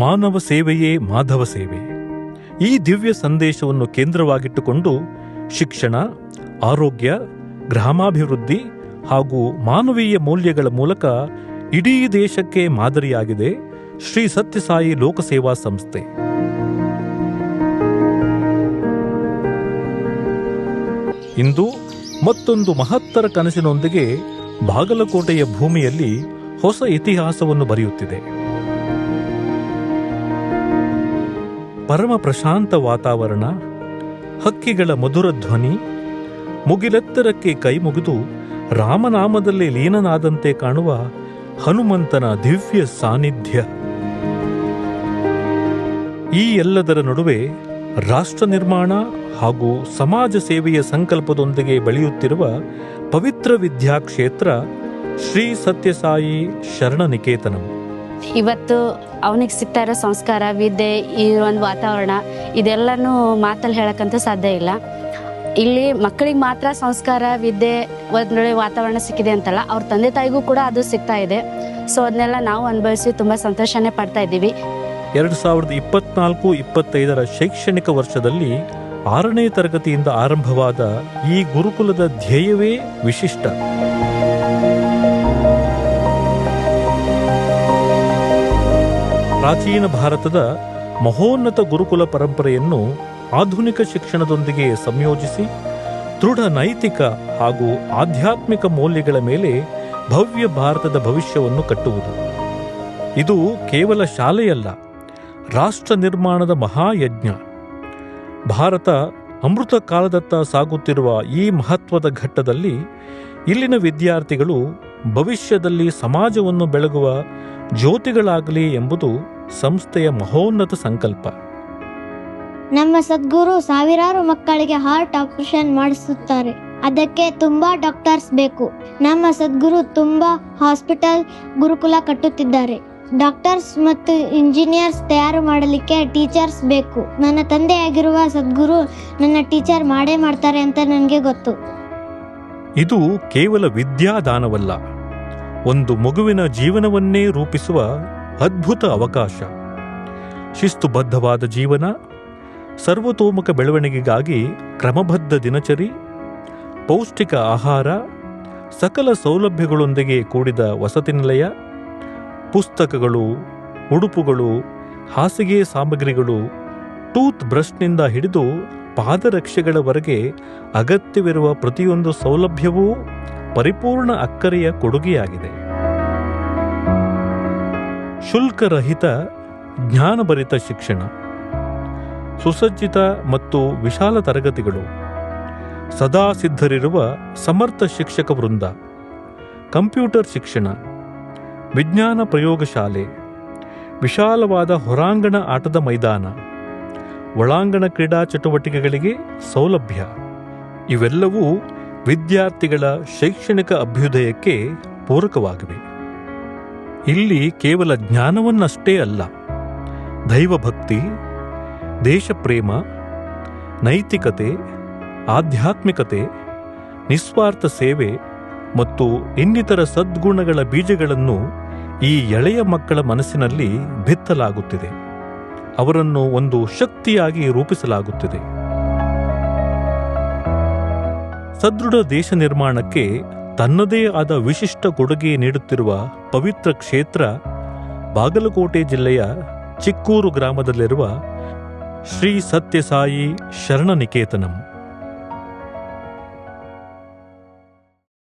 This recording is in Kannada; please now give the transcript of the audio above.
ಮಾನವ ಸೇವೆಯೇ ಮಾಧವ ಸೇವೆ. ಈ ದಿವ್ಯ ಸಂದೇಶವನ್ನು ಕೇಂದ್ರವಾಗಿಟ್ಟುಕೊಂಡು ಶಿಕ್ಷಣ, ಆರೋಗ್ಯ, ಗ್ರಾಮಾಭಿವೃದ್ಧಿ ಹಾಗೂ ಮಾನವೀಯ ಮೌಲ್ಯಗಳ ಮೂಲಕ ಇಡೀ ದೇಶಕ್ಕೆ ಮಾದರಿಯಾಗಿದೆ ಶ್ರೀ ಸತ್ಯಸಾಯಿ ಲೋಕಸೇವಾ ಸಂಸ್ಥೆ. ಇಂದು ಮತ್ತೊಂದು ಮಹತ್ತರ ಕನಸಿನೊಂದಿಗೆ ಬಾಗಲಕೋಟೆಯ ಭೂಮಿಯಲ್ಲಿ ಹೊಸ ಇತಿಹಾಸವನ್ನು ಬರೆಯುತ್ತಿದೆ. ಪರಮ ಪ್ರಶಾಂತ ವಾತಾವರಣ, ಹಕ್ಕಿಗಳ ಮಧುರ ಧ್ವನಿ, ಮುಗಿಲೆತ್ತರಕ್ಕೆ ಕೈಮುಗಿದು ರಾಮನಾಮದಲ್ಲಿ ಲೀನನಾದಂತೆ ಕಾಣುವ ಹನುಮಂತನ ದಿವ್ಯ ಸಾನ್ನಿಧ್ಯ. ಈ ಎಲ್ಲದರ ನಡುವೆ ರಾಷ್ಟ್ರ ನಿರ್ಮಾಣ ಹಾಗೂ ಸಮಾಜ ಸೇವೆಯ ಸಂಕಲ್ಪದೊಂದಿಗೆ ಬೆಳೆಯುತ್ತಿರುವ ಪವಿತ್ರ ವಿದ್ಯಾಕ್ಷೇತ್ರ ಶ್ರೀ ಸತ್ಯಸಾಯಿ ಶರಣ ನಿಕೇತನಂ. ಇವತ್ತು ಅವನಿಗೆ ಸಿಗ್ತಾ ಇರೋ ಸಂಸ್ಕಾರ, ವಿದ್ಯೆ, ಈ ಒಂದು ವಾತಾವರಣ ಇದೆಲ್ಲನೂ ಮಾತಲ್ಲಿ ಹೇಳಕ್ಕಂತೂ ಸಾಧ್ಯ ಇಲ್ಲ. ಇಲ್ಲಿ ಮಕ್ಕಳಿಗೆ ಮಾತ್ರ ಸಂಸ್ಕಾರ, ವಿದ್ಯೆ, ಒಂದೊಳ್ಳೆ ವಾತಾವರಣ ಸಿಕ್ಕಿದೆ ಅಂತಲ್ಲ, ಅವ್ರ ತಂದೆ ತಾಯಿಗೂ ಕೂಡ ಅದು ಸಿಗ್ತಾ ಇದೆ. ಸೊ ಅದನ್ನೆಲ್ಲ ನಾವು ಅನುಭವಿಸಿ ತುಂಬ ಸಂತೋಷನೇ ಪಡ್ತಾ ಇದ್ದೀವಿ. 2024-25 ಶೈಕ್ಷಣಿಕ ವರ್ಷದಲ್ಲಿ 6ನೇ ತರಗತಿಯಿಂದ ಆರಂಭವಾದ ಈ ಗುರುಕುಲದ ಧ್ಯೇಯವೇ ವಿಶಿಷ್ಟ. ಪ್ರಾಚೀನ ಭಾರತದ ಮಹೋನ್ನತ ಗುರುಕುಲ ಪರಂಪರೆಯನ್ನು ಆಧುನಿಕ ಶಿಕ್ಷಣದೊಂದಿಗೆ ಸಂಯೋಜಿಸಿ ದೃಢ ನೈತಿಕ ಹಾಗೂ ಆಧ್ಯಾತ್ಮಿಕ ಮೌಲ್ಯಗಳ ಮೇಲೆ ಭವ್ಯ ಭಾರತದ ಭವಿಷ್ಯವನ್ನು ಕಟ್ಟುವುದು. ಇದು ಕೇವಲ ಶಾಲೆಯಲ್ಲ, ರಾಷ್ಟ್ರ ನಿರ್ಮಾಣದ ಮಹಾಯಜ್ಞ. ಭಾರತ ಅಮೃತ ಕಾಲದತ್ತ ಸಾಗುತ್ತಿರುವ ಈ ಮಹತ್ವದ ಘಟ್ಟದಲ್ಲಿ ಇಲ್ಲಿನ ವಿದ್ಯಾರ್ಥಿಗಳು ಭವಿಷ್ಯದಲ್ಲಿ ಸಮಾಜವನ್ನು ಬೆಳಗುವ ಜ್ಯೋತಿಗಳಾಗಲಿ ಎಂಬುದು ಸಂಸ್ಥೆಯ ಮಹೋನ್ನತ ಸಂಕಲ್ಪ. ನಮ್ಮ ಸದ್ಗುರು ಸಾವಿರಾರು ಮಕ್ಕಳಿಗೆ ಹಾರ್ಟ್ ಆಪರೇಷನ್ ಮಾಡಿಸುತ್ತಾರೆ. ಅದಕ್ಕೆ ತುಂಬಾ ಡಾಕ್ಟರ್ಸ್ ಬೇಕು. ನಮ್ಮ ಸದ್ಗುರು ತುಂಬಾ ಹಾಸ್ಪಿಟಲ್, ಗುರುಕುಲ ಕಟ್ಟುತ್ತಿದ್ದಾರೆ. ಡಾಕ್ಟರ್ಸ್ ಮತ್ತು ಇಂಜಿನಿಯರ್ಸ್ ತಯಾರು ಮಾಡಲಿಕ್ಕೆ ಟೀಚರ್ಸ್ ಬೇಕು. ನನ್ನ ತಂದೆಯಾಗಿರುವ ಸದ್ಗುರು ನನ್ನ ಟೀಚರ್ ಮಾಡೇ ಮಾಡ್ತಾರೆ ಅಂತ ನನಗೆ ಗೊತ್ತು. ಇದು ಕೇವಲ ವಿದ್ಯಾದಾನವಲ್ಲ, ಒಂದು ಮಗುವಿನ ಜೀವನವನ್ನೇ ರೂಪಿಸುವ ಅದ್ಭುತ ಅವಕಾಶ. ಶಿಸ್ತುಬದ್ಧವಾದ ಜೀವನ, ಸರ್ವತೋಮುಖ ಬೆಳವಣಿಗೆಗಾಗಿ ಕ್ರಮಬದ್ಧ ದಿನಚರಿ, ಪೌಷ್ಟಿಕ ಆಹಾರ, ಸಕಲ ಸೌಲಭ್ಯಗಳೊಂದಿಗೆ ಕೂಡಿದ ವಸತಿ ನಿಲಯ, ಪುಸ್ತಕಗಳು, ಉಡುಪುಗಳು, ಹಾಸಿಗೆ ಸಾಮಗ್ರಿಗಳು, ಟೂತ್ ಬ್ರಷ್ನಿಂದ ಹಿಡಿದು ಪಾದರಕ್ಷೆಗಳವರೆಗೆ ಅಗತ್ಯವಿರುವ ಪ್ರತಿಯೊಂದು ಸೌಲಭ್ಯವೂ ಪರಿಪೂರ್ಣ ಅಕ್ಕರೆಯ ಕೊಡುಗೆಯಾಗಿದೆ. ಶುಲ್ಕರಹಿತ ಜ್ಞಾನಭರಿತ ಶಿಕ್ಷಣ, ಸುಸಜ್ಜಿತ ಮತ್ತು ವಿಶಾಲ ತರಗತಿಗಳು, ಸದಾ ಸಿದ್ಧರಿರುವ ಸಮರ್ಥ ಶಿಕ್ಷಕ ವೃಂದ, ಕಂಪ್ಯೂಟರ್ ಶಿಕ್ಷಣ, ವಿಜ್ಞಾನ ಪ್ರಯೋಗಶಾಲೆ, ವಿಶಾಲವಾದ ಹೊರಾಂಗಣ ಆಟದ ಮೈದಾನ, ಒಳಾಂಗಣ ಕ್ರೀಡಾ ಚಟುವಟಿಕೆಗಳಿಗೆ ಸೌಲಭ್ಯ ಇವೆಲ್ಲವೂ ವಿದ್ಯಾರ್ಥಿಗಳ ಶೈಕ್ಷಣಿಕ ಅಭ್ಯುದಯಕ್ಕೆ ಪೂರಕವಾಗಿವೆ. ಇಲ್ಲಿ ಕೇವಲ ಜ್ಞಾನವನ್ನಷ್ಟೇ ಅಲ್ಲ, ದೈವಭಕ್ತಿ, ದೇಶಪ್ರೇಮ, ನೈತಿಕತೆ, ಆಧ್ಯಾತ್ಮಿಕತೆ, ನಿಸ್ವಾರ್ಥ ಸೇವೆ ಮತ್ತು ಇನ್ನಿತರ ಸದ್ಗುಣಗಳ ಬೀಜಗಳನ್ನು ಈ ಎಳೆಯ ಮಕ್ಕಳ ಮನಸ್ಸಿನಲ್ಲಿ ಬಿತ್ತಲಾಗುತ್ತಿದೆ. ಅವರನ್ನು ಒಂದು ಶಕ್ತಿಯಾಗಿ ರೂಪಿಸಲಾಗುತ್ತಿದೆ. ಸದೃಢ ದೇಶ ನಿರ್ಮಾಣಕ್ಕೆ ತನ್ನದೇ ಆದ ವಿಶಿಷ್ಟ ಕೊಡುಗೆ ನೀಡುತ್ತಿರುವ ಪವಿತ್ರ ಕ್ಷೇತ್ರ ಬಾಗಲಕೋಟೆ ಜಿಲ್ಲೆಯ ಚಿಕ್ಕೂರು ಗ್ರಾಮದಲ್ಲಿರುವ ಶ್ರೀ ಸತ್ಯಸಾಯಿ ಶರಣ ನಿಕೇತನಂ.